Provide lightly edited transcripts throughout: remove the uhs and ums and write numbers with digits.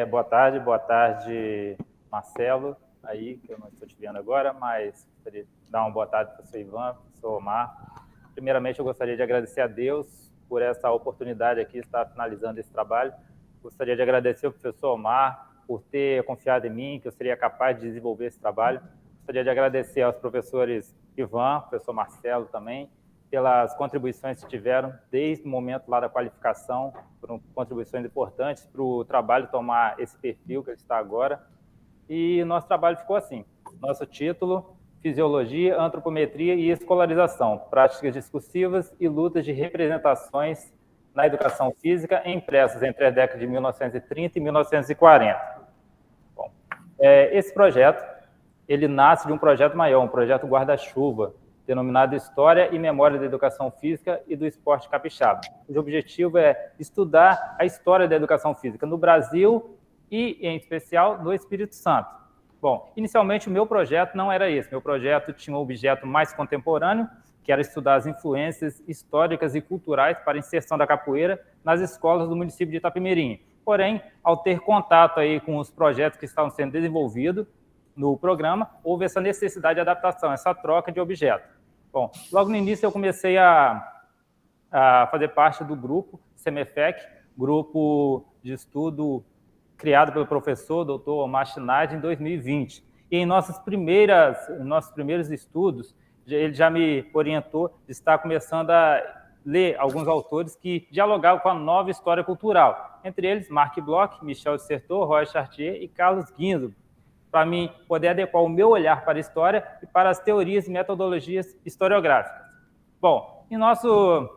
Boa tarde, Marcelo, aí, que eu não estou te vendo agora, mas gostaria de dar uma boa tarde para o professor Ivan, professor Omar. Primeiramente, eu gostaria de agradecer a Deus por essa oportunidade aqui, estar finalizando esse trabalho. Gostaria de agradecer ao professor Omar por ter confiado em mim, que eu seria capaz de desenvolver esse trabalho. Gostaria de agradecer aos professores Ivan, professor Marcelo também, pelas contribuições que tiveram desde o momento lá da qualificação, foram contribuições importantes para o trabalho tomar esse perfil que ele está agora. E nosso trabalho ficou assim, nosso título, Fisiologia, Antropometria e Escolarização, Práticas Discursivas e Lutas de Representações na Educação Física impressas entre as décadas de 1930 e 1940. Bom, esse projeto, ele nasce de um projeto maior, um projeto guarda-chuva, denominado História e Memória da Educação Física e do Esporte Capixaba. O objetivo é estudar a história da educação física no Brasil e, em especial, no Espírito Santo. Bom, inicialmente o meu projeto não era esse. Meu projeto tinha um objeto mais contemporâneo, que era estudar as influências históricas e culturais para a inserção da capoeira nas escolas do município de Itapemirim. Porém, ao ter contato aí com os projetos que estavam sendo desenvolvidos no programa, houve essa necessidade de adaptação, essa troca de objeto. Bom, logo no início eu comecei a fazer parte do grupo CEMEFEC, grupo de estudo criado pelo professor Dr. Omar Schneider em 2020. E em nossos primeiros estudos, ele já me orientou de estar começando a ler alguns autores que dialogavam com a nova história cultural, entre eles Marc Bloch, Michel Dissertor, Roy Chartier e Carlos Ginzburg, para mim poder adequar o meu olhar para a história e para as teorias e metodologias historiográficas. Bom, em nossos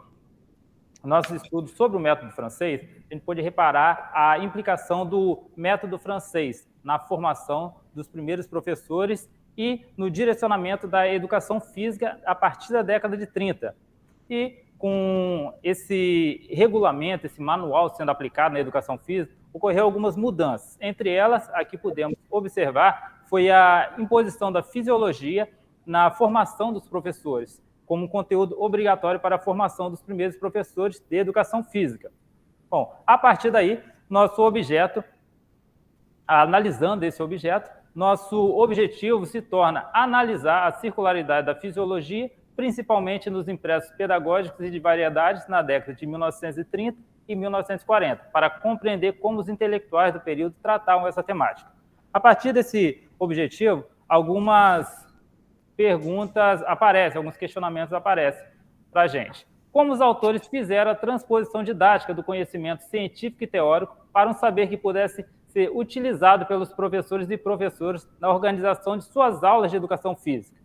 estudos sobre o método francês, a gente pôde reparar a implicação do método francês na formação dos primeiros professores e no direcionamento da educação física a partir da década de 30. E com esse regulamento, esse manual sendo aplicado na educação física, ocorreu algumas mudanças. Entre elas, aqui podemos observar, foi a imposição da fisiologia na formação dos professores, como um conteúdo obrigatório para a formação dos primeiros professores de educação física. Bom, a partir daí, nosso objeto, analisando esse objeto, nosso objetivo se torna analisar a circularidade da fisiologia, principalmente nos impressos pedagógicos e de variedades na década de 1930 e 1940, para compreender como os intelectuais do período tratavam essa temática. A partir desse objetivo, algumas perguntas aparecem, alguns questionamentos aparecem para a gente. Como os autores fizeram a transposição didática do conhecimento científico e teórico para um saber que pudesse ser utilizado pelos professores e professoras na organização de suas aulas de educação física?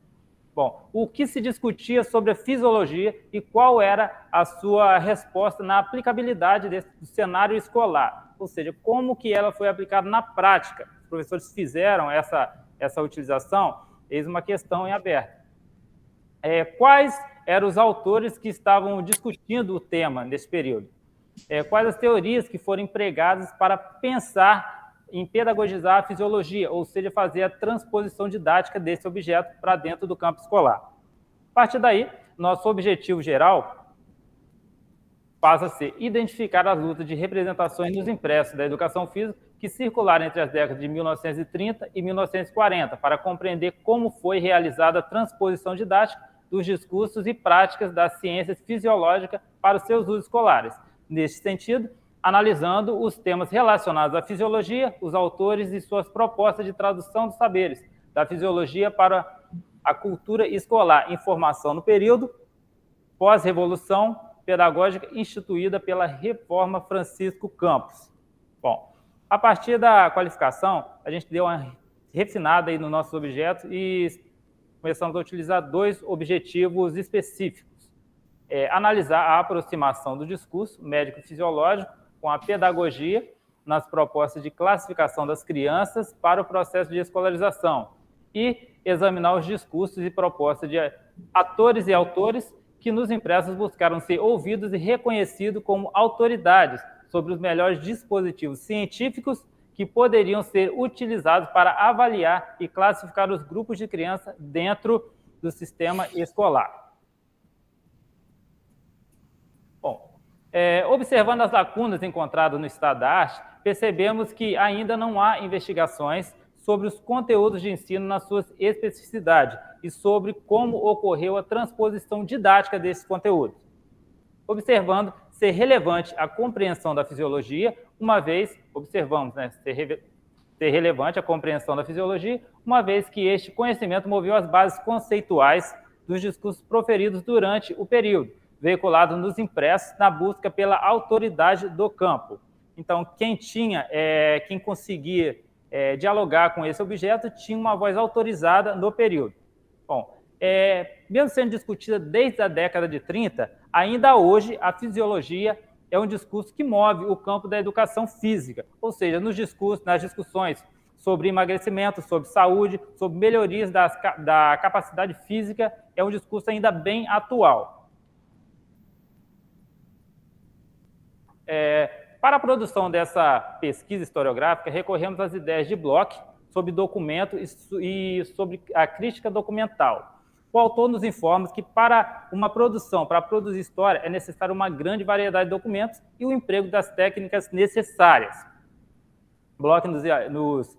Bom, o que se discutia sobre a fisiologia e qual era a sua resposta na aplicabilidade do cenário escolar, ou seja, como que ela foi aplicada na prática. Os professores fizeram essa utilização, eis uma questão em aberto. Quais eram os autores que estavam discutindo o tema nesse período? Quais as teorias que foram empregadas para pensar em pedagogizar a fisiologia, ou seja, fazer a transposição didática desse objeto para dentro do campo escolar. A partir daí, nosso objetivo geral passa a ser identificar as lutas de representações nos impressos da educação física que circularam entre as décadas de 1930 e 1940, para compreender como foi realizada a transposição didática dos discursos e práticas das ciências fisiológicas para os seus usos escolares. Neste sentido, analisando os temas relacionados à fisiologia, os autores e suas propostas de tradução dos saberes da fisiologia para a cultura escolar em formação no período pós-revolução pedagógica instituída pela Reforma Francisco Campos. Bom, a partir da qualificação, a gente deu uma refinada aí no nosso objeto e começamos a utilizar dois objetivos específicos. Analisar a aproximação do discurso médico-fisiológico com a pedagogia nas propostas de classificação das crianças para o processo de escolarização e examinar os discursos e propostas de atores e autores que nos impressos buscaram ser ouvidos e reconhecidos como autoridades sobre os melhores dispositivos científicos que poderiam ser utilizados para avaliar e classificar os grupos de crianças dentro do sistema escolar. Bom, observando as lacunas encontradas no estado da arte, percebemos que ainda não há investigações sobre os conteúdos de ensino nas suas especificidades e sobre como ocorreu a transposição didática desses conteúdos, observando ser relevante a compreensão da fisiologia, uma vez, observamos, né, ser relevante a compreensão da fisiologia, uma vez que este conhecimento moveu as bases conceituais dos discursos proferidos durante o período, veiculado nos impressos na busca pela autoridade do campo. Então, quem conseguia dialogar com esse objeto tinha uma voz autorizada no período. Bom, mesmo sendo discutida desde a década de 30, ainda hoje a fisiologia é um discurso que move o campo da educação física, ou seja, nas discussões sobre emagrecimento, sobre saúde, sobre melhorias da capacidade física, é um discurso ainda bem atual. Para a produção dessa pesquisa historiográfica, recorremos às ideias de Bloch sobre documento e sobre a crítica documental. O autor nos informa que para produzir história, é necessário uma grande variedade de documentos e o emprego das técnicas necessárias. Bloch nos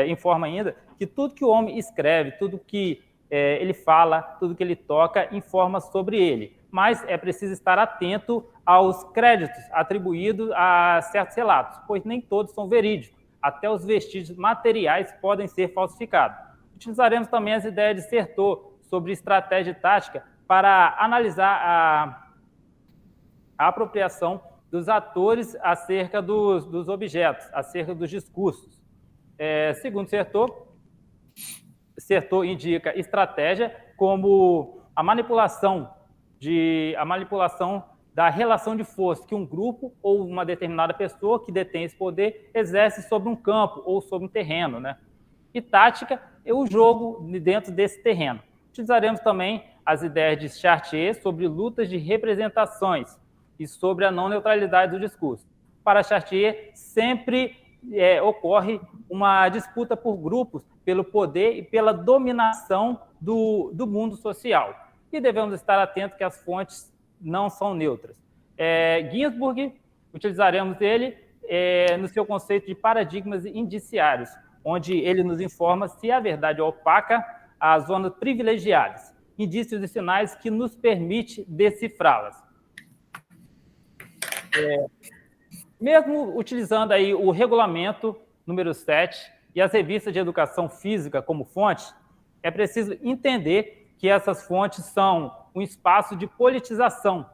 informa ainda que tudo que o homem escreve, tudo que ele fala, tudo que ele toca, informa sobre ele. Mas é preciso estar atento aos créditos atribuídos a certos relatos, pois nem todos são verídicos. Até os vestígios materiais podem ser falsificados. Utilizaremos também as ideias de Certeau sobre estratégia e tática para analisar a apropriação dos atores acerca dos objetos, acerca dos discursos. Segundo Certeau indica estratégia como a manipulação da relação de força que um grupo ou uma determinada pessoa que detém esse poder exerce sobre um campo ou sobre um terreno, né? E tática é o jogo dentro desse terreno. Utilizaremos também as ideias de Chartier sobre lutas de representações e sobre a não neutralidade do discurso. Para Chartier, sempre ocorre uma disputa por grupos, pelo poder e pela dominação do mundo social. E devemos estar atentos que as fontes não são neutras. Ginsburg, utilizaremos ele no seu conceito de paradigmas indiciários, onde ele nos informa se a verdade opaca as zonas privilegiadas, indícios e sinais que nos permite decifrá-las. Mesmo utilizando aí o regulamento número 7 e as revistas de educação física como fonte, é preciso entender que essas fontes são um espaço de politização,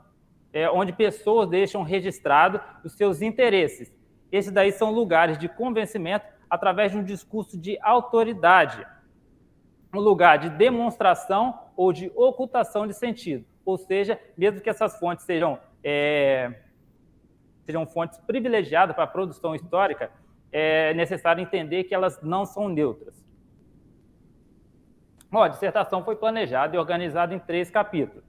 onde pessoas deixam registrado os seus interesses. Esses daí são lugares de convencimento através de um discurso de autoridade, um lugar de demonstração ou de ocultação de sentido. Ou seja, mesmo que essas fontes sejam fontes privilegiadas para a produção histórica, é necessário entender que elas não são neutras. A dissertação foi planejada e organizada em 3 capítulos,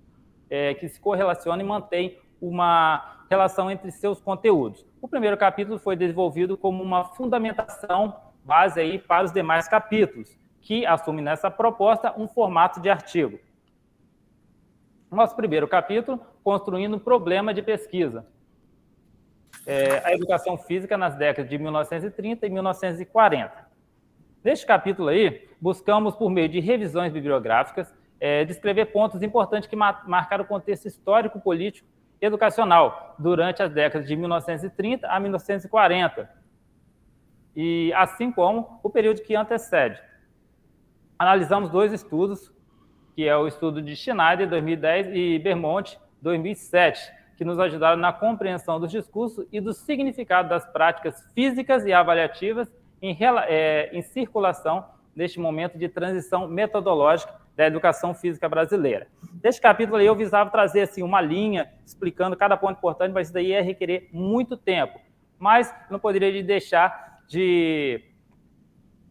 que se correlacionam e mantêm uma relação entre seus conteúdos. O primeiro capítulo foi desenvolvido como uma fundamentação base aí para os demais capítulos, que assume nessa proposta um formato de artigo. Nosso primeiro capítulo, construindo um problema de pesquisa. A educação física nas décadas de 1930 e 1940. Neste capítulo aí, buscamos, por meio de revisões bibliográficas, descrever pontos importantes que marcaram o contexto histórico, político e educacional durante as décadas de 1930 a 1940, e assim como o período que antecede. Analisamos 2 estudos, que é o estudo de Schneider, 2010, e Bermond, 2007, que nos ajudaram na compreensão dos discursos e do significado das práticas físicas e avaliativas em circulação neste momento de transição metodológica da educação física brasileira. Neste capítulo aí eu visava trazer assim, uma linha explicando cada ponto importante, mas isso daí ia requerer muito tempo. Mas não poderia deixar de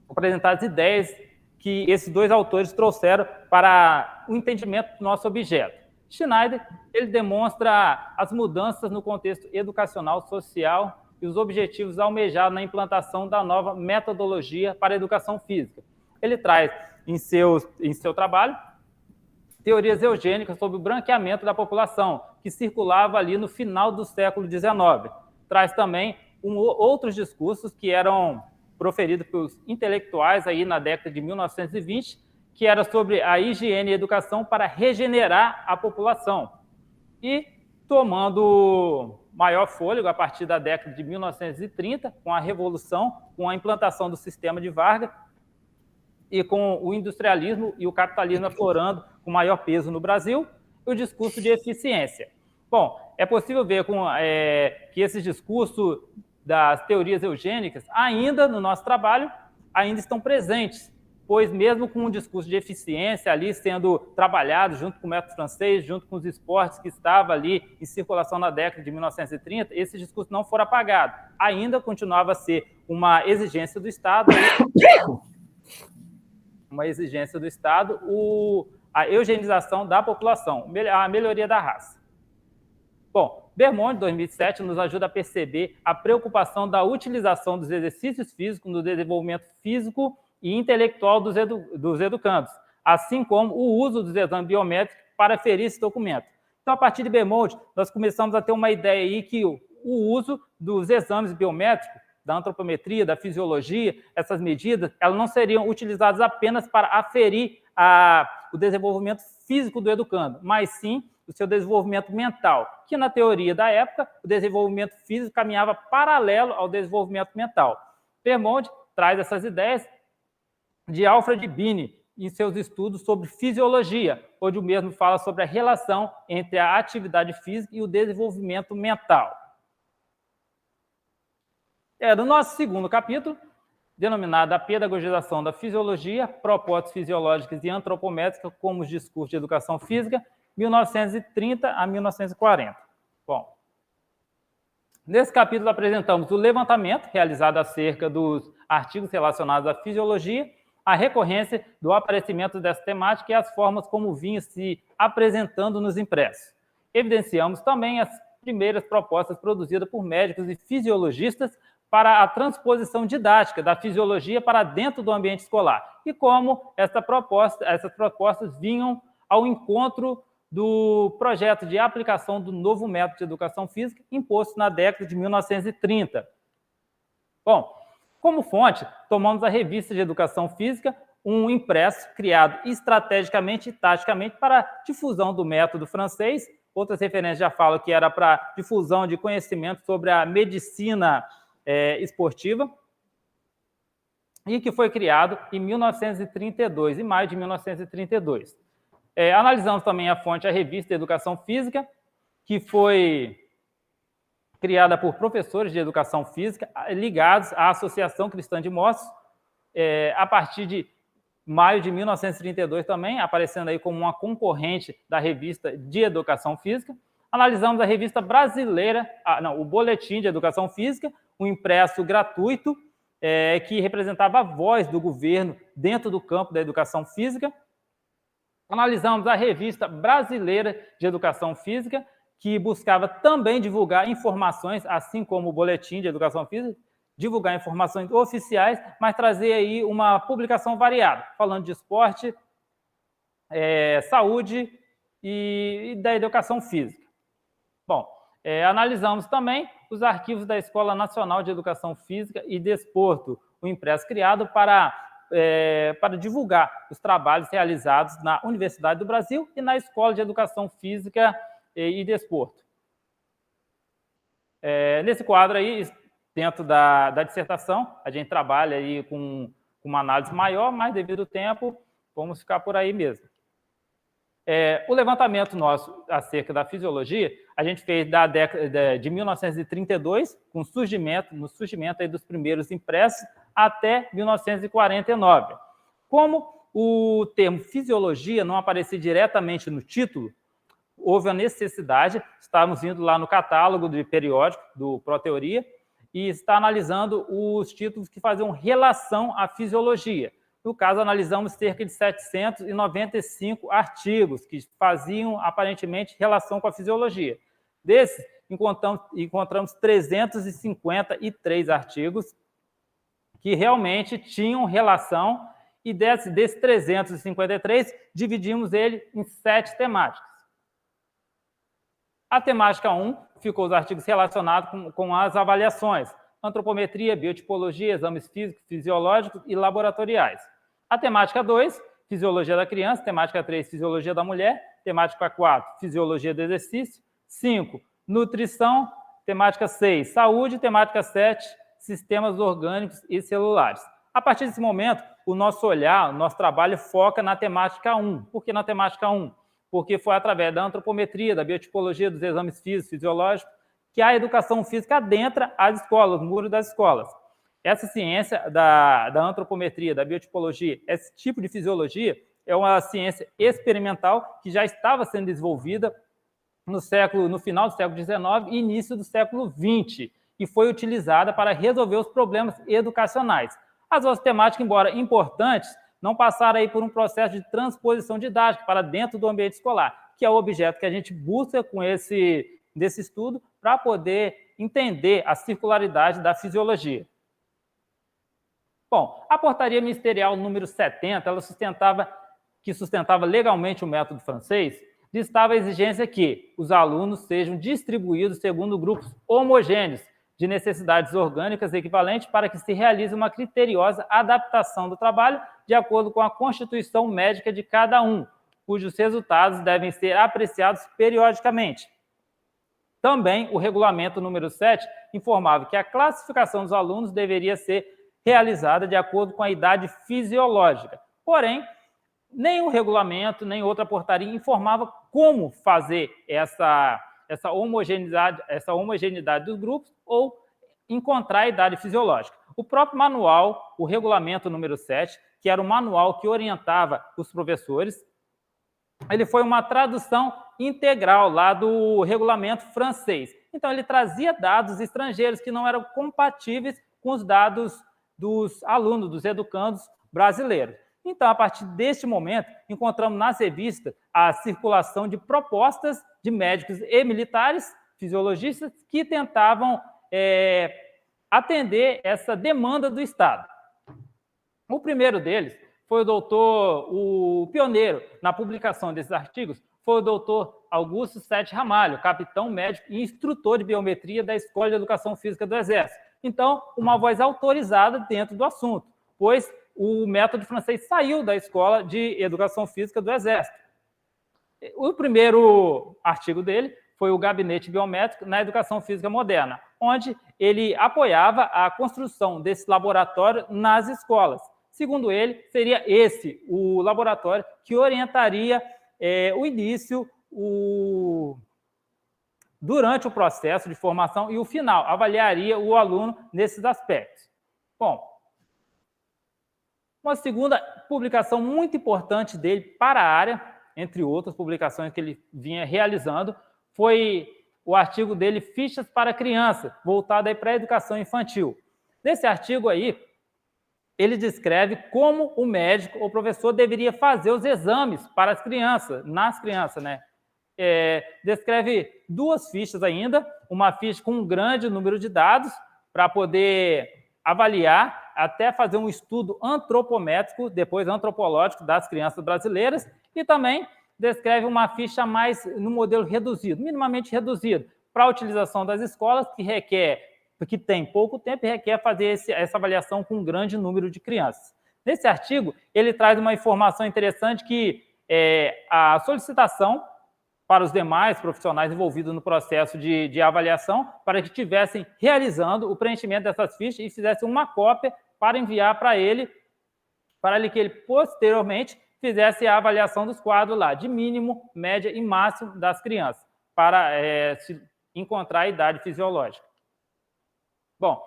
apresentar as ideias que esses 2 autores trouxeram para o entendimento do nosso objeto. Schneider, ele demonstra as mudanças no contexto educacional, social e os objetivos almejados na implantação da nova metodologia para a educação física. Ele traz em seu trabalho teorias eugênicas sobre o branqueamento da população, que circulava ali no final do século XIX. Traz também outros discursos que eram proferidos pelos intelectuais aí na década de 1920, que era sobre a higiene e educação para regenerar a população. E tomando maior fôlego a partir da década de 1930, com a Revolução, com a implantação do sistema de Vargas, e com o industrialismo e o capitalismo aflorando com maior peso no Brasil, o discurso de eficiência. Bom, é possível ver que esses discursos das teorias eugênicas, ainda no nosso trabalho, ainda estão presentes, pois mesmo com um discurso de eficiência ali sendo trabalhado junto com o método francês, junto com os esportes que estavam ali em circulação na década de 1930, esse discurso não foi apagado. Ainda continuava a ser uma exigência do Estado, a eugenização da população, a melhoria da raça. Bom, Bermond, 2007, nos ajuda a perceber a preocupação da utilização dos exercícios físicos no desenvolvimento físico e intelectual dos educandos, assim como o uso dos exames biométricos para ferir esse documento. Então, a partir de Bermond, nós começamos a ter uma ideia aí que o uso dos exames biométricos, da antropometria, da fisiologia, essas medidas, elas não seriam utilizadas apenas para aferir o desenvolvimento físico do educando, mas sim o seu desenvolvimento mental, que na teoria da época, o desenvolvimento físico caminhava paralelo ao desenvolvimento mental. Bermond traz essas ideias de Alfred Binet em seus estudos sobre fisiologia, onde o mesmo fala sobre a relação entre a atividade física e o desenvolvimento mental. No nosso segundo capítulo, denominado A Pedagogização da Fisiologia, Propósitos Fisiológicas e Antropométricas como os Discursos de Educação Física, 1930 a 1940. Bom, nesse capítulo apresentamos o levantamento realizado acerca dos artigos relacionados à fisiologia, a recorrência do aparecimento dessa temática e as formas como vinha se apresentando nos impressos. Evidenciamos também as primeiras propostas produzidas por médicos e fisiologistas para a transposição didática da fisiologia para dentro do ambiente escolar e como essas propostas vinham ao encontro do projeto de aplicação do novo método de educação física imposto na década de 1930. Bom, como fonte, tomamos a Revista de Educação Física, um impresso criado estrategicamente e taticamente para difusão do método francês. Outras referências já falam que era para difusão de conhecimento sobre a medicina esportiva, e que foi criado em 1932, em maio de 1932. Analisamos também a fonte, a Revista de Educação Física, que foi criada por professores de educação física ligados à Associação Cristã de Mossos, a partir de maio de 1932 também, aparecendo aí como uma concorrente da Revista de Educação Física. Analisamos a revista brasileira, o Boletim de Educação Física, um impresso gratuito que representava a voz do governo dentro do campo da educação física. Analisamos a Revista Brasileira de Educação Física, que buscava também divulgar informações, assim como o Boletim de Educação Física, divulgar informações oficiais, mas trazer aí uma publicação variada, falando de esporte, saúde e da educação física. Bom, analisamos também os arquivos da Escola Nacional de Educação Física e Desporto, o impresso criado para divulgar os trabalhos realizados na Universidade do Brasil e na Escola de Educação Física e Desporto. Nesse quadro aí, dentro da dissertação, a gente trabalha aí com uma análise maior, mas devido ao tempo, vamos ficar por aí mesmo. O levantamento nosso acerca da fisiologia, a gente fez da década de 1932, no surgimento aí dos primeiros impressos, até 1949. Como o termo fisiologia não aparecia diretamente no título, houve a necessidade, estávamos indo lá no catálogo de periódico do Proteoria e está analisando os títulos que faziam relação à fisiologia. No caso, analisamos cerca de 795 artigos que faziam, aparentemente, relação com a fisiologia. Desses, encontramos 353 artigos que realmente tinham relação, e desses 353, dividimos ele em 7 temáticas. A temática 1 ficou os artigos relacionados com as avaliações. antropometria, biotipologia, exames físicos, fisiológicos e laboratoriais. A temática 2, fisiologia da criança. Temática 3, fisiologia da mulher. Temática 4, fisiologia do exercício. 5, nutrição. Temática 6, saúde. Temática 7, sistemas orgânicos e celulares. A partir desse momento, o nosso olhar, o nosso trabalho foca na temática 1. Por que na temática 1? Porque foi através da antropometria, da biotipologia, dos exames físicos, fisiológicos, que a educação física adentra as escolas, os muros das escolas. Essa ciência da antropometria, da biotipologia, esse tipo de fisiologia, é uma ciência experimental que já estava sendo desenvolvida no final do século XIX e início do século XX, e foi utilizada para resolver os problemas educacionais. As outras temáticas, embora importantes, não passaram aí por um processo de transposição didática para dentro do ambiente escolar, que é o objeto que a gente busca com desse estudo para poder entender a circularidade da fisiologia. Bom, a portaria ministerial número 70, ela sustentava legalmente o método francês, listava a exigência que os alunos sejam distribuídos segundo grupos homogêneos de necessidades orgânicas equivalentes para que se realize uma criteriosa adaptação do trabalho de acordo com a constituição médica de cada um, cujos resultados devem ser apreciados periodicamente. Também o regulamento número 7 informava que a classificação dos alunos deveria ser realizada de acordo com a idade fisiológica. Porém, nem o regulamento, nem outra portaria informava como fazer essa homogeneidade dos grupos ou encontrar a idade fisiológica. O próprio manual, o regulamento número 7, que era o manual que orientava os professores, ele foi uma tradução integral lá do regulamento francês. Então, ele trazia dados estrangeiros que não eram compatíveis com os dados dos alunos, dos educandos brasileiros. Então, a partir deste momento, encontramos nas revistas a circulação de propostas de médicos e militares, fisiologistas, que tentavam atender essa demanda do Estado. O primeiro deles foi o pioneiro na publicação desses artigos, foi o doutor Augusto Sete Ramalho, capitão médico e instrutor de biometria da Escola de Educação Física do Exército. Então, uma voz autorizada dentro do assunto, pois o método francês saiu da Escola de Educação Física do Exército. O primeiro artigo dele foi o Gabinete Biométrico na Educação Física Moderna, onde ele apoiava a construção desse laboratório nas escolas. Segundo ele, seria esse o laboratório que orientaria o início, durante o processo de formação e o final, avaliaria o aluno nesses aspectos. Bom, uma segunda publicação muito importante dele para a área, entre outras publicações que ele vinha realizando, foi o artigo dele Fichas para Criança, voltado para a educação infantil. Nesse artigo aí, ele descreve como o médico ou professor deveria fazer os exames para as crianças, nas crianças, né? Descreve duas fichas ainda, uma ficha com um grande número de dados para poder avaliar, até fazer um estudo antropométrico, depois antropológico das crianças brasileiras, e também descreve uma ficha mais no modelo reduzido, minimamente reduzido, para a utilização das escolas, que tem pouco tempo e requer fazer essa avaliação com um grande número de crianças. Nesse artigo, ele traz uma informação interessante que a solicitação para os demais profissionais envolvidos no processo de avaliação, para que estivessem realizando o preenchimento dessas fichas e fizessem uma cópia para enviar para ele que ele posteriormente fizesse a avaliação dos quadros lá, de mínimo, média e máximo das crianças, para se encontrar a idade fisiológica. Bom,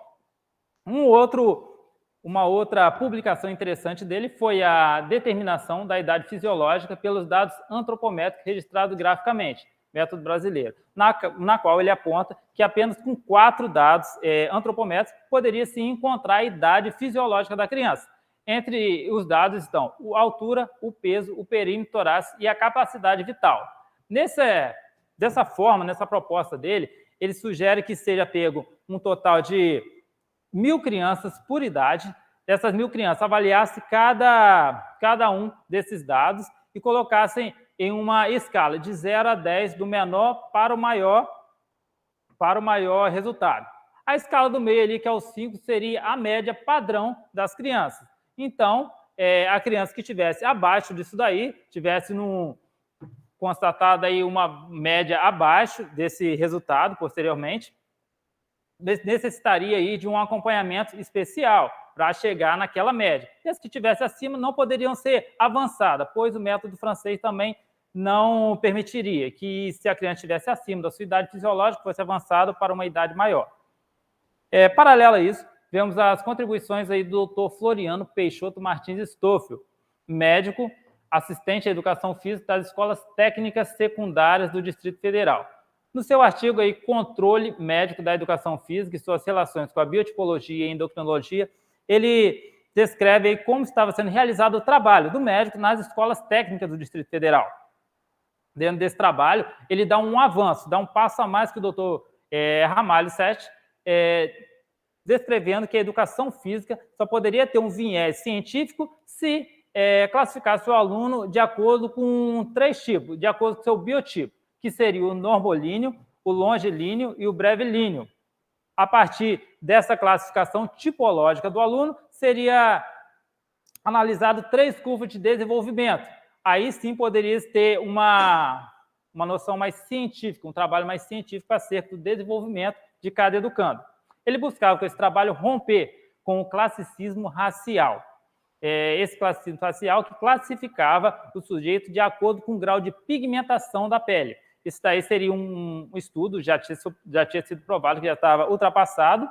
uma outra publicação interessante dele foi a determinação da idade fisiológica pelos dados antropométricos registrados graficamente, método brasileiro, na qual ele aponta que apenas com 4 dados antropométricos poderia se encontrar a idade fisiológica da criança. Entre os dados estão a altura, o peso, o perímetro torácico e a capacidade vital. Dessa forma, nessa proposta dele, ele sugere que seja pego um total de 1.000 crianças por idade. Dessas 1.000 crianças, avaliasse cada um desses dados e colocassem em uma escala de 0 a 10, do menor para o maior resultado. A escala do meio ali, que é o 5, seria a média padrão das crianças. Então, a criança que estivesse abaixo disso daí, tivesse constatada aí uma média abaixo desse resultado posteriormente, necessitaria aí de um acompanhamento especial para chegar naquela média. E as que estivessem acima não poderiam ser avançadas, pois o método francês também não permitiria que, se a criança estivesse acima da sua idade fisiológica, fosse avançado para uma idade maior. Paralelo a isso, vemos as contribuições aí do Dr. Floriano Peixoto Martins Stoffel, médico, assistente à educação física das escolas técnicas secundárias do Distrito Federal. No seu artigo aí, Controle Médico da Educação Física e suas relações com a biotipologia e endocrinologia, ele descreve aí como estava sendo realizado o trabalho do médico nas escolas técnicas do Distrito Federal. Dentro desse trabalho, ele dá um avanço, dá um passo a mais que o doutor Ramalho Sete, descrevendo que a educação física só poderia ter um viés científico se classificasse o aluno de acordo com 3 tipos, de acordo com o seu biotipo, que seria o normolíneo, o longilíneo e o brevilíneo. A partir dessa classificação tipológica do aluno, seria analisado 3 curvas de desenvolvimento. Aí sim poderia ter uma noção mais científica, um trabalho mais científico acerca do desenvolvimento de cada educando. Ele buscava com esse trabalho romper com o classicismo racial. Esse classicismo racial que classificava o sujeito de acordo com o grau de pigmentação da pele. Isso daí seria um estudo, já tinha sido provado que já estava ultrapassado,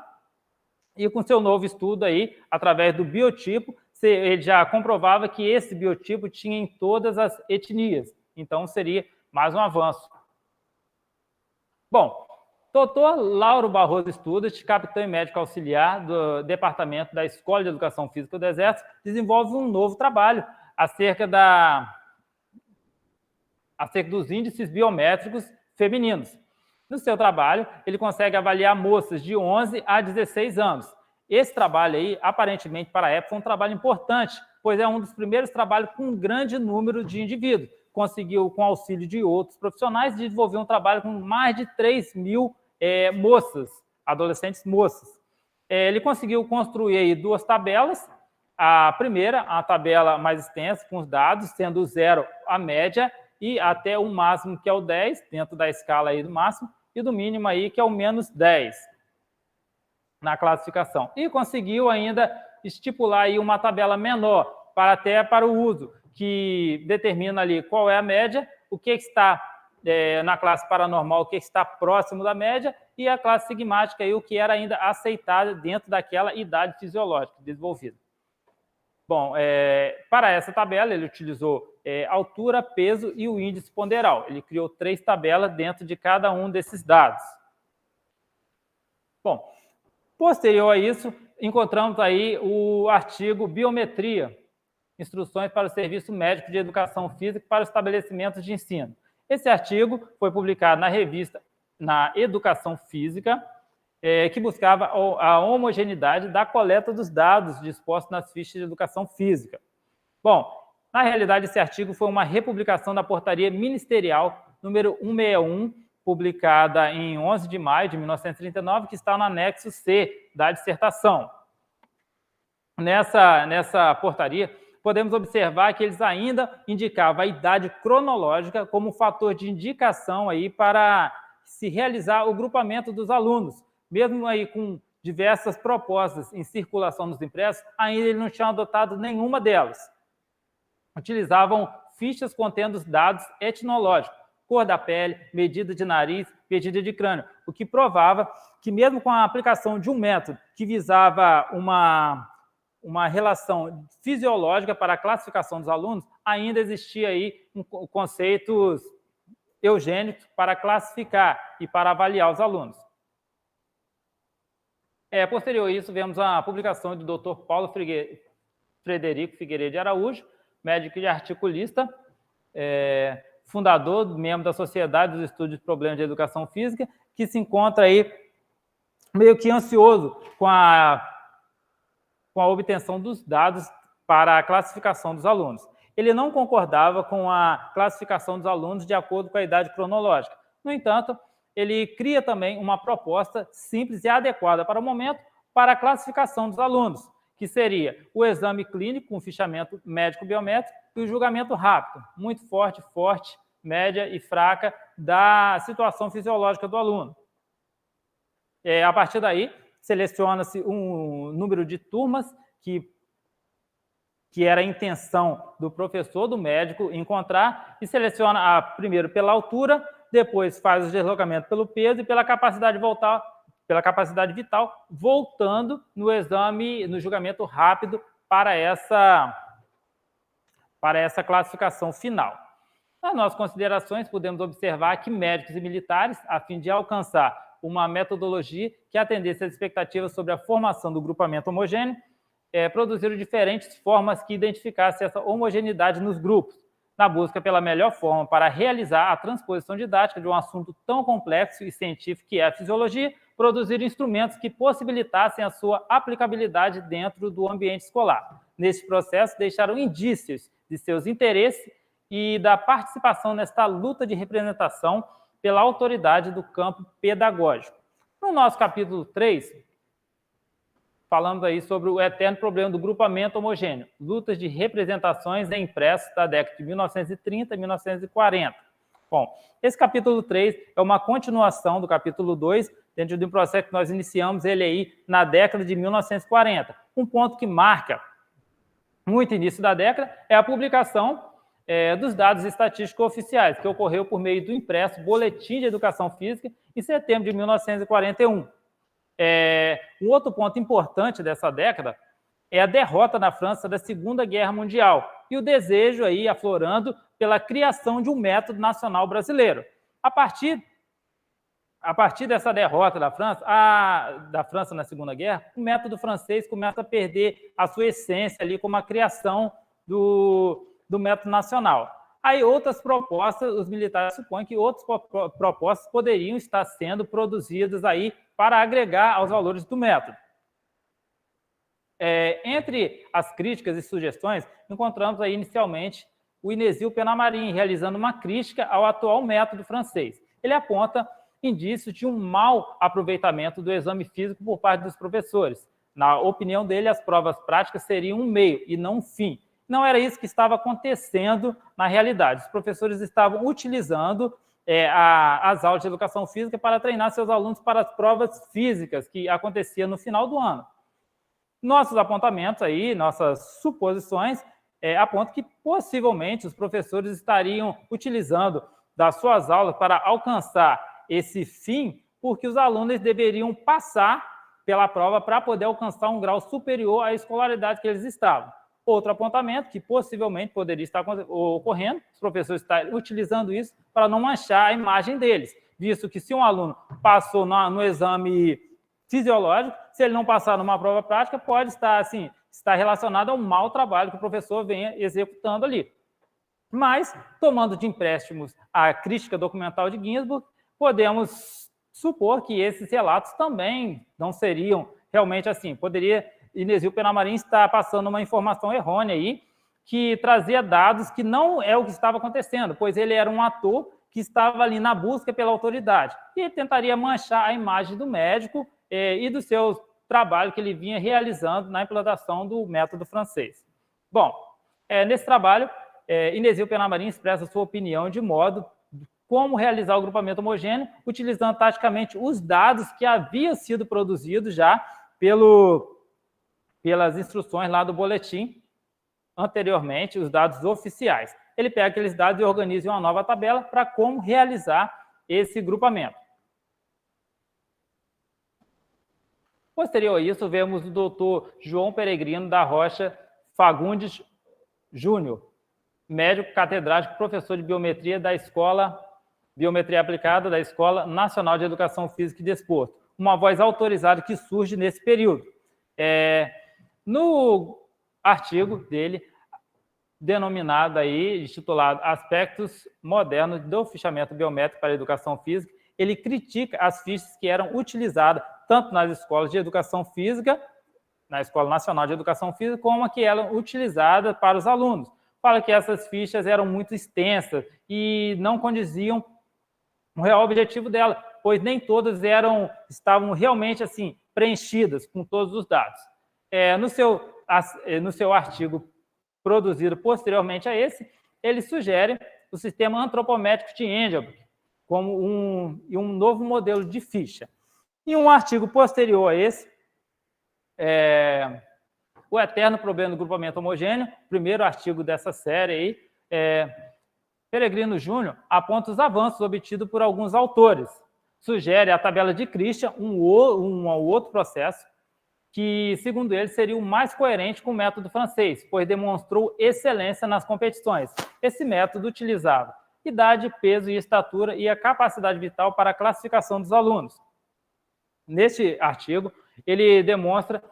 e com seu novo estudo aí, através do biotipo, ele já comprovava que esse biotipo tinha em todas as etnias. Então, seria mais um avanço. Bom, doutor Lauro Barroso Studas, capitão e médico auxiliar do Departamento da Escola de Educação Física do Exército, desenvolve um novo trabalho acerca dos índices biométricos femininos. No seu trabalho, ele consegue avaliar moças de 11 a 16 anos. Esse trabalho aí, aparentemente, para a época, foi um trabalho importante, pois é um dos primeiros trabalhos com um grande número de indivíduos. Conseguiu, com auxílio de outros profissionais, desenvolver um trabalho com mais de 3 mil moças, adolescentes moças. Ele conseguiu construir aí 2 tabelas. A primeira, a tabela mais extensa, com os dados, sendo o 0 a média, e até o máximo, que é o 10, dentro da escala aí do máximo, e do mínimo aí, que é o menos 10 na classificação. E conseguiu ainda estipular aí uma tabela menor, para o uso, que determina ali qual é a média, o que está na classe paranormal, o que está próximo da média, e a classe sigmática, aí, o que era ainda aceitável dentro daquela idade fisiológica desenvolvida. Bom, para essa tabela, ele utilizou altura, peso e o índice ponderal. Ele criou 3 tabelas dentro de cada um desses dados. Bom, posterior a isso, encontramos aí o artigo Biometria, Instruções para o Serviço Médico de Educação Física para os Estabelecimentos de Ensino. Esse artigo foi publicado na revista na Educação Física, que buscava a homogeneidade da coleta dos dados dispostos nas fichas de educação física. Bom, na realidade, esse artigo foi uma republicação da portaria ministerial número 161, publicada em 11 de maio de 1939, que está no anexo C da dissertação. Nessa portaria, podemos observar que eles ainda indicavam a idade cronológica como fator de indicação aí para se realizar o grupamento dos alunos. Mesmo aí com diversas propostas em circulação nos impressos, ainda eles não tinham adotado nenhuma delas. Utilizavam fichas contendo os dados etnológicos, cor da pele, medida de nariz, medida de crânio, o que provava que mesmo com a aplicação de um método que visava uma relação fisiológica para a classificação dos alunos, ainda existia aí conceitos eugênicos para classificar e para avaliar os alunos. Posterior a isso, vemos a publicação do Dr. Paulo Frederico Figueiredo de Araújo, médico e articulista, fundador, membro da Sociedade dos Estudos de Problemas de Educação Física, que se encontra aí meio que ansioso com a obtenção dos dados para a classificação dos alunos. Ele não concordava com a classificação dos alunos de acordo com a idade cronológica. No entanto, ele cria também uma proposta simples e adequada para o momento para a classificação dos alunos, que seria o exame clínico com fichamento médico-biométrico e o julgamento rápido, muito forte, média e fraca da situação fisiológica do aluno. A partir daí, seleciona-se um número de turmas que era a intenção do professor, do médico, encontrar, e seleciona primeiro pela altura, depois faz o deslocamento pelo peso e pela capacidade vital, voltando no exame, no julgamento rápido para essa classificação final. Nas nossas considerações, podemos observar que médicos e militares, a fim de alcançar uma metodologia que atendesse às expectativas sobre a formação do grupamento homogêneo, produziram diferentes formas que identificassem essa homogeneidade nos grupos, na busca pela melhor forma para realizar a transposição didática de um assunto tão complexo e científico que é a fisiologia, produzir instrumentos que possibilitassem a sua aplicabilidade dentro do ambiente escolar. Nesse processo, deixaram indícios de seus interesses e da participação nesta luta de representação pela autoridade do campo pedagógico. No nosso capítulo 3, falamos aí sobre o eterno problema do grupamento homogêneo, lutas de representações em impressos da década de 1930 e 1940. Bom, esse capítulo 3 é uma continuação do capítulo 2, dentro de um processo que nós iniciamos ele aí na década de 1940. Um ponto que marca muito início da década é a publicação dos dados estatísticos oficiais, que ocorreu por meio do impresso Boletim de Educação Física em setembro de 1941. Um outro ponto importante dessa década é a derrota na França da Segunda Guerra Mundial e o desejo aí aflorando pela criação de um método nacional brasileiro. A partir dessa derrota da França na Segunda Guerra, o método francês começa a perder a sua essência ali como a criação do método nacional. Aí outras propostas, os militares supõem que outras propostas poderiam estar sendo produzidas aí para agregar aos valores do método. Entre as críticas e sugestões, encontramos aí inicialmente o Inésil Penamarim realizando uma crítica ao atual método francês. Ele aponta indícios de um mau aproveitamento do exame físico por parte dos professores. Na opinião dele, as provas práticas seriam um meio e não um fim. Não era isso que estava acontecendo na realidade. Os professores estavam utilizando as aulas de educação física para treinar seus alunos para as provas físicas que aconteciam no final do ano. Nossos apontamentos aí, nossas suposições, apontam que possivelmente os professores estariam utilizando das suas aulas para alcançar esse fim, porque os alunos deveriam passar pela prova para poder alcançar um grau superior à escolaridade que eles estavam. Outro apontamento que possivelmente poderia estar ocorrendo, os professores estão utilizando isso para não manchar a imagem deles, visto que se um aluno passou no exame fisiológico, se ele não passar numa prova prática, pode estar relacionado ao mau trabalho que o professor venha executando ali. Mas, tomando de empréstimos a crítica documental de Ginsburg, podemos supor que esses relatos também não seriam realmente assim. Poderia Inésil Penamarim estar passando uma informação errônea aí, que trazia dados que não é o que estava acontecendo, pois ele era um ator que estava ali na busca pela autoridade. E ele tentaria manchar a imagem do médico e do seu trabalho que ele vinha realizando na implantação do método francês. Bom, nesse trabalho, Inésil Penamarim expressa sua opinião de modo como realizar o grupamento homogêneo, utilizando taticamente os dados que haviam sido produzidos já pelas instruções lá do boletim anteriormente, os dados oficiais. Ele pega aqueles dados e organiza uma nova tabela para como realizar esse grupamento. Posterior a isso, vemos o doutor João Peregrino da Rocha Fagundes Júnior, médico catedrático, professor de biometria da Escola Biometria Aplicada da Escola Nacional de Educação Física e Desporto, uma voz autorizada que surge nesse período. No artigo dele, denominado aí, intitulado Aspectos Modernos do Fichamento Biométrico para a Educação Física, ele critica as fichas que eram utilizadas tanto nas escolas de educação física, na Escola Nacional de Educação Física, como a que eram utilizadas para os alunos. Fala que essas fichas eram muito extensas e não condiziam com o real objetivo dela, pois nem todas estavam realmente assim preenchidas com todos os dados. No seu artigo produzido posteriormente a esse, ele sugere o sistema antropométrico de Engelbrecht como um novo modelo de ficha. Em um artigo posterior a esse, o eterno problema do grupamento homogêneo, primeiro artigo dessa série aí, Peregrino Júnior aponta os avanços obtidos por alguns autores. Sugere a tabela de Christian, um outro processo, que, segundo ele, seria o mais coerente com o método francês, pois demonstrou excelência nas competições. Esse método utilizava idade, peso e estatura e a capacidade vital para a classificação dos alunos. Neste artigo, ele demonstra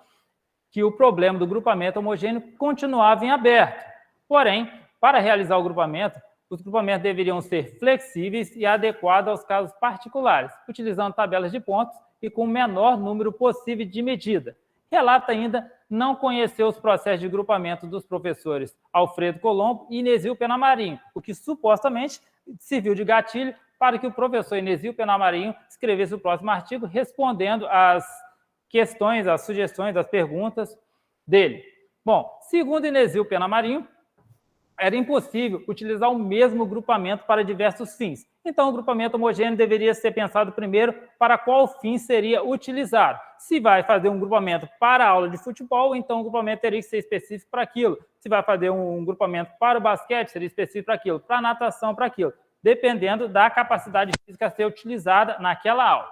que o problema do grupamento homogêneo continuava em aberto. Porém, para realizar o grupamento, os grupamentos deveriam ser flexíveis e adequados aos casos particulares, utilizando tabelas de pontos e com o menor número possível de medida. Relata ainda não conhecer os processos de grupamento dos professores Alfredo Colombo e Inesio Penamarinho, o que supostamente serviu de gatilho para que o professor Inesio Penamarinho escrevesse o próximo artigo respondendo às questões, às sugestões, às perguntas dele. Bom, segundo Inesio Penamarinho, era impossível utilizar o mesmo grupamento para diversos fins. Então, o grupamento homogêneo deveria ser pensado primeiro para qual fim seria utilizado. Se vai fazer um grupamento para a aula de futebol, então o grupamento teria que ser específico para aquilo. Se vai fazer um grupamento para o basquete, seria específico para aquilo. Para a natação, para aquilo. Dependendo da capacidade física a ser utilizada naquela aula.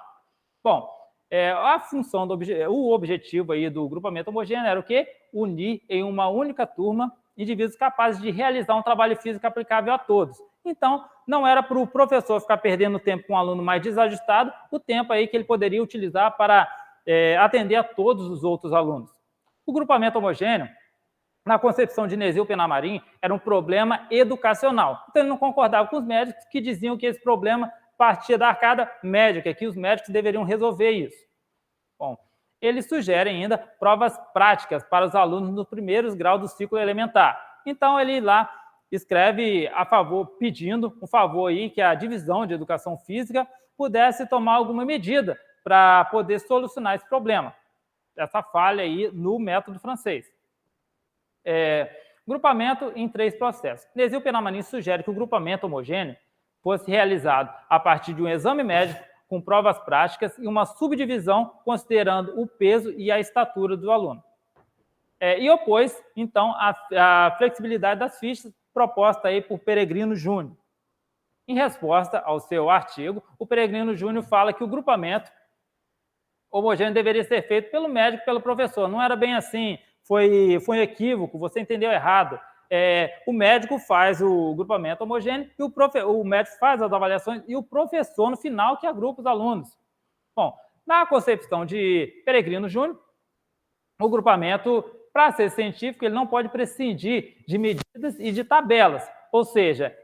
Bom, a função o objetivo aí do grupamento homogêneo era o quê? Unir em uma única turma indivíduos capazes de realizar um trabalho físico aplicável a todos. Então, não era para o professor ficar perdendo tempo com um aluno mais desajustado, o tempo aí que ele poderia utilizar para atender a todos os outros alunos. O grupamento homogêneo, na concepção de Inesio Penamarinho, era um problema educacional. Então, ele não concordava com os médicos que diziam que esse problema partia da arcada médica, que os médicos deveriam resolver isso. Bom, ele sugere ainda provas práticas para os alunos nos primeiros graus do ciclo elementar. Então, ele lá escreve a favor, pedindo um favor aí que a divisão de educação física pudesse tomar alguma medida para poder solucionar esse problema, essa falha aí no método francês. Grupamento em 3 processos. Inesio Penamarinho sugere que o grupamento homogêneo fosse realizado a partir de um exame médico com provas práticas e uma subdivisão considerando o peso e a estatura do aluno. E opôs, então, a flexibilidade das fichas proposta aí por Peregrino Júnior. Em resposta ao seu artigo, o Peregrino Júnior fala que o grupamento homogêneo deveria ser feito pelo médico e pelo professor. Não era bem assim, foi um equívoco, você entendeu errado. O médico faz o grupamento homogêneo e o médico faz as avaliações e o professor, no final, que agrupa os alunos. Bom, na concepção de Peregrino Júnior, o grupamento, para ser científico, ele não pode prescindir de medidas e de tabelas. Ou seja,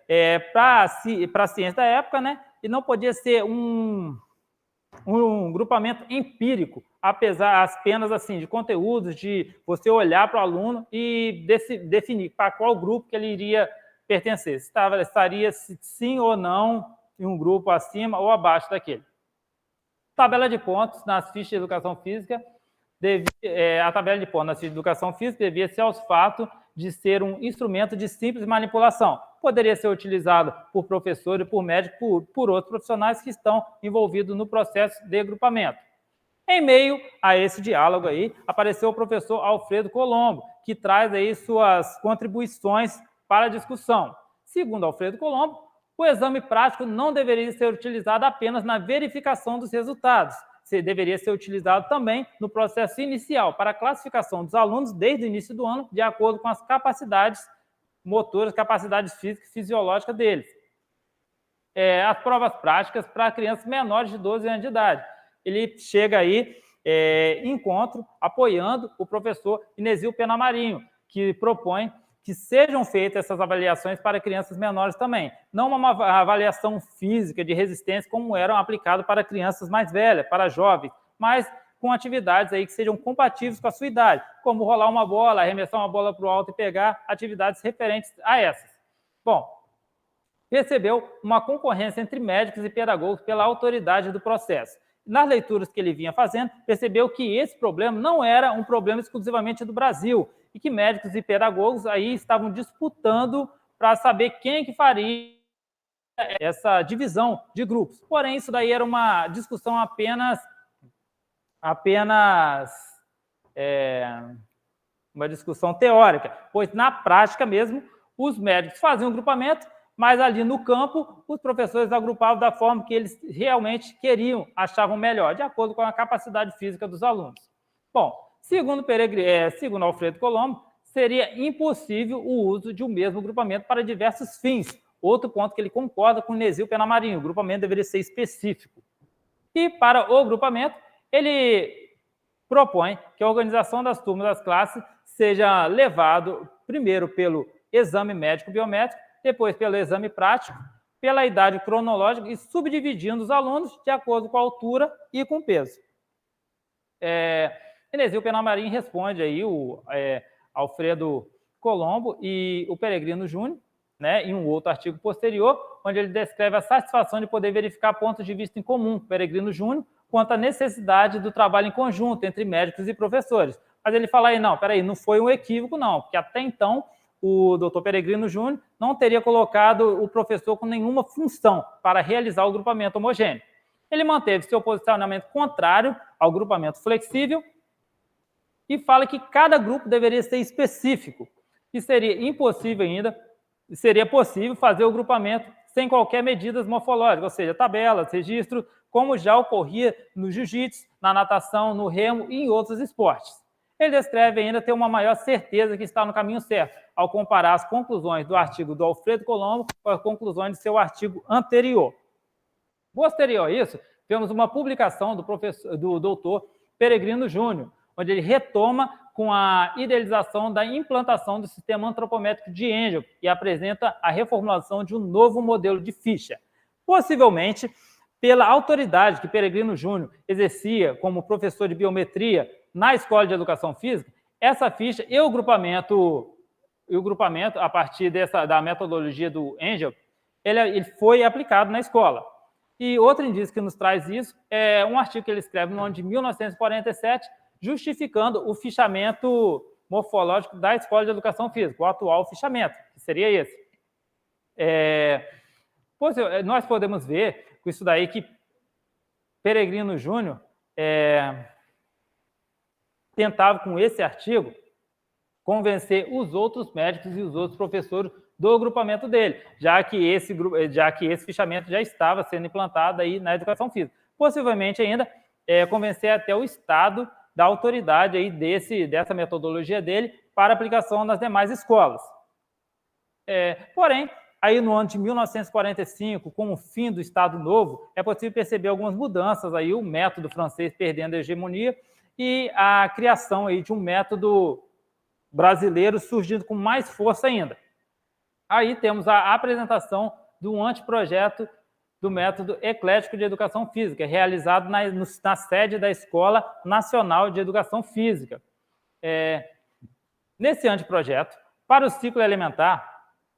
para a ciência da época, né, ele não podia ser um grupamento empírico, apesar apenas assim, de conteúdos, de você olhar para o aluno e definir para qual grupo que ele iria pertencer. Se estaria sim ou não em um grupo acima ou abaixo daquele. Tabela de pontos nas fichas de educação física. A tabela de pontos nas fichas de educação física devia ser aos fatos de ser um instrumento de simples manipulação. Poderia ser utilizado por professor e por médico, por outros profissionais que estão envolvidos no processo de agrupamento. Em meio a esse diálogo aí, apareceu o professor Alfredo Colombo, que traz aí suas contribuições para a discussão. Segundo Alfredo Colombo, o exame prático não deveria ser utilizado apenas na verificação dos resultados, deveria ser utilizado também no processo inicial para a classificação dos alunos desde o início do ano, de acordo com as capacidades motoras, capacidades físicas e fisiológicas deles. As provas práticas para crianças menores de 12 anos de idade. Ele chega aí em encontro apoiando o professor Inesio Penamarinho, que propõe que sejam feitas essas avaliações para crianças menores também. Não uma avaliação física de resistência como eram aplicadas para crianças mais velhas, para jovens, mas com atividades aí que sejam compatíveis com a sua idade, como rolar uma bola, arremessar uma bola para o alto e pegar atividades referentes a essas. Bom, percebeu uma concorrência entre médicos e pedagogos pela autoridade do processo. Nas leituras que ele vinha fazendo, percebeu que esse problema não era um problema exclusivamente do Brasil e que médicos e pedagogos aí estavam disputando para saber quem que faria essa divisão de grupos. Porém, isso daí era uma discussão apenas uma discussão teórica, pois na prática mesmo os médicos faziam um grupamento, mas ali no campo os professores agrupavam da forma que eles realmente queriam, achavam melhor, de acordo com a capacidade física dos alunos. Bom, segundo Alfredo Colombo, seria impossível o uso de um mesmo grupamento para diversos fins. Outro ponto que ele concorda com Nézio Penamarinho, o grupamento deveria ser específico. E para o grupamento, ele propõe que a organização das turmas das classes seja levado primeiro pelo exame médico biométrico, depois pelo exame prático, pela idade cronológica e subdividindo os alunos de acordo com a altura e com o peso. Nézio Penamarinho responde aí o Alfredo Colombo e o Peregrino Júnior, né, em um outro artigo posterior, onde ele descreve a satisfação de poder verificar pontos de vista em comum, Peregrino Júnior, quanto à necessidade do trabalho em conjunto entre médicos e professores. Mas ele fala aí, não foi um equívoco, não, porque até então o doutor Peregrino Júnior não teria colocado o professor com nenhuma função para realizar o grupamento homogêneo. Ele manteve seu posicionamento contrário ao grupamento flexível e fala que cada grupo deveria ser específico, e seria possível fazer o grupamento sem qualquer medidas morfológicas, ou seja, tabelas, registros, como já ocorria no jiu-jitsu, na natação, no remo e em outros esportes. Ele descreve ainda ter uma maior certeza que está no caminho certo, ao comparar as conclusões do artigo do Alfredo Colombo com as conclusões de seu artigo anterior. Posterior a isso, temos uma publicação do doutor Peregrino Júnior, onde ele retoma com a idealização da implantação do sistema antropométrico de Engel e apresenta a reformulação de um novo modelo de ficha. Possivelmente, pela autoridade que Peregrino Júnior exercia como professor de biometria na Escola de Educação Física, essa ficha e o grupamento a partir da metodologia do Engel, ele foi aplicado na escola. E outro indício que nos traz isso é um artigo que ele escreve no ano de 1947, justificando o fichamento morfológico da Escola de Educação Física, o atual fichamento, que seria esse. Nós podemos ver com isso daí que Peregrino Júnior tentava, com esse artigo, convencer os outros médicos e os outros professores do agrupamento dele, já que esse fichamento já estava sendo implantado aí na educação física. Possivelmente ainda convencer até o Estado da autoridade aí dessa metodologia dele para aplicação nas demais escolas. Porém, aí no ano de 1945, com o fim do Estado Novo, é possível perceber algumas mudanças aí, o método francês perdendo a hegemonia e a criação aí de um método brasileiro surgindo com mais força ainda. Aí temos a apresentação do anteprojeto do método eclético de educação física, realizado na sede da Escola Nacional de Educação Física. Nesse anteprojeto, para o ciclo elementar,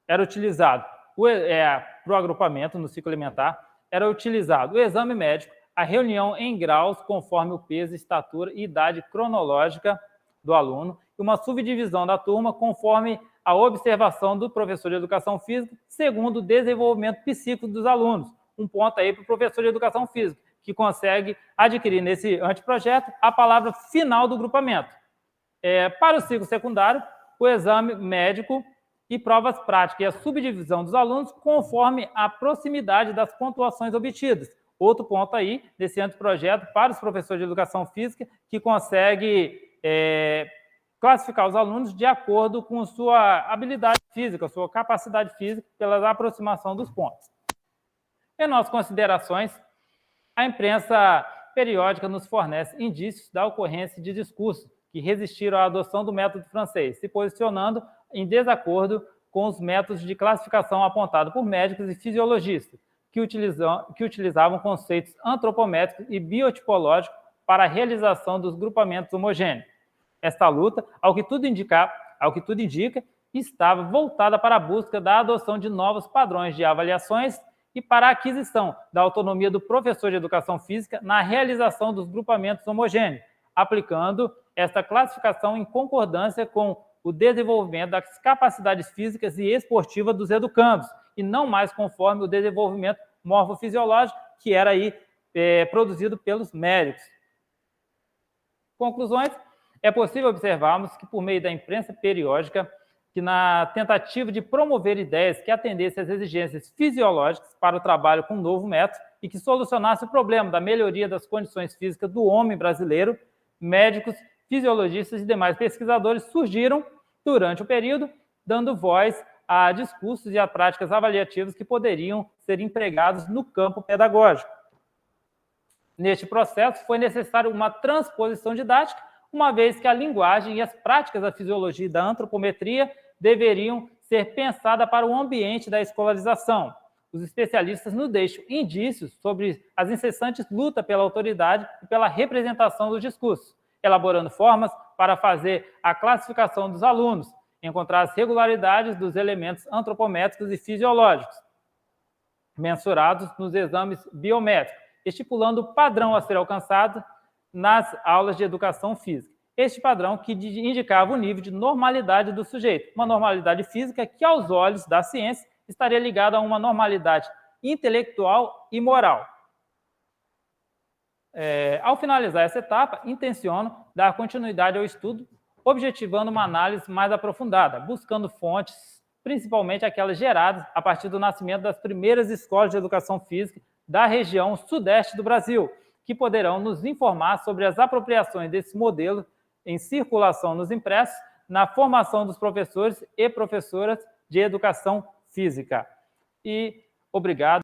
era utilizado, para o agrupamento no ciclo elementar, era utilizado o exame médico, a reunião em graus conforme o peso, estatura e idade cronológica do aluno, e uma subdivisão da turma conforme a observação do professor de educação física, segundo o desenvolvimento psíquico dos alunos. Um ponto aí para o professor de educação física, que consegue adquirir nesse anteprojeto a palavra final do grupamento. Para o ciclo secundário, o exame médico e provas práticas e a subdivisão dos alunos conforme a proximidade das pontuações obtidas. Outro ponto aí, desse anteprojeto, para os professores de educação física, que consegue classificar os alunos de acordo com sua habilidade física, sua capacidade física, pela aproximação dos pontos. Em nossas considerações, a imprensa periódica nos fornece indícios da ocorrência de discursos que resistiram à adoção do método francês, se posicionando em desacordo com os métodos de classificação apontados por médicos e fisiologistas, que utilizavam conceitos antropométricos e biotipológicos para a realização dos grupamentos homogêneos. Esta luta, ao que tudo indica, estava voltada para a busca da adoção de novos padrões de avaliações e para a aquisição da autonomia do professor de educação física na realização dos grupamentos homogêneos, aplicando esta classificação em concordância com o desenvolvimento das capacidades físicas e esportivas dos educandos, e não mais conforme o desenvolvimento morfofisiológico que era aí produzido pelos médicos. Conclusões: é possível observarmos que, por meio da imprensa periódica, que na tentativa de promover ideias que atendessem às exigências fisiológicas para o trabalho com um novo método e que solucionasse o problema da melhoria das condições físicas do homem brasileiro, médicos, fisiologistas e demais pesquisadores surgiram durante o período, dando voz a discursos e a práticas avaliativas que poderiam ser empregados no campo pedagógico. Neste processo, foi necessário uma transposição didática, uma vez que a linguagem e as práticas da fisiologia e da antropometria deveriam ser pensadas para o ambiente da escolarização. Os especialistas nos deixam indícios sobre as incessantes lutas pela autoridade e pela representação dos discursos, elaborando formas para fazer a classificação dos alunos, encontrar as regularidades dos elementos antropométricos e fisiológicos, mensurados nos exames biométricos, estipulando o padrão a ser alcançado nas aulas de educação física. Este padrão que indicava o nível de normalidade do sujeito, uma normalidade física que, aos olhos da ciência, estaria ligada a uma normalidade intelectual e moral. Ao finalizar essa etapa, intenciono dar continuidade ao estudo, objetivando uma análise mais aprofundada, buscando fontes, principalmente aquelas geradas a partir do nascimento das primeiras escolas de educação física da região sudeste do Brasil, que poderão nos informar sobre as apropriações desse modelo em circulação nos impressos, na formação dos professores e professoras de educação física. E obrigado.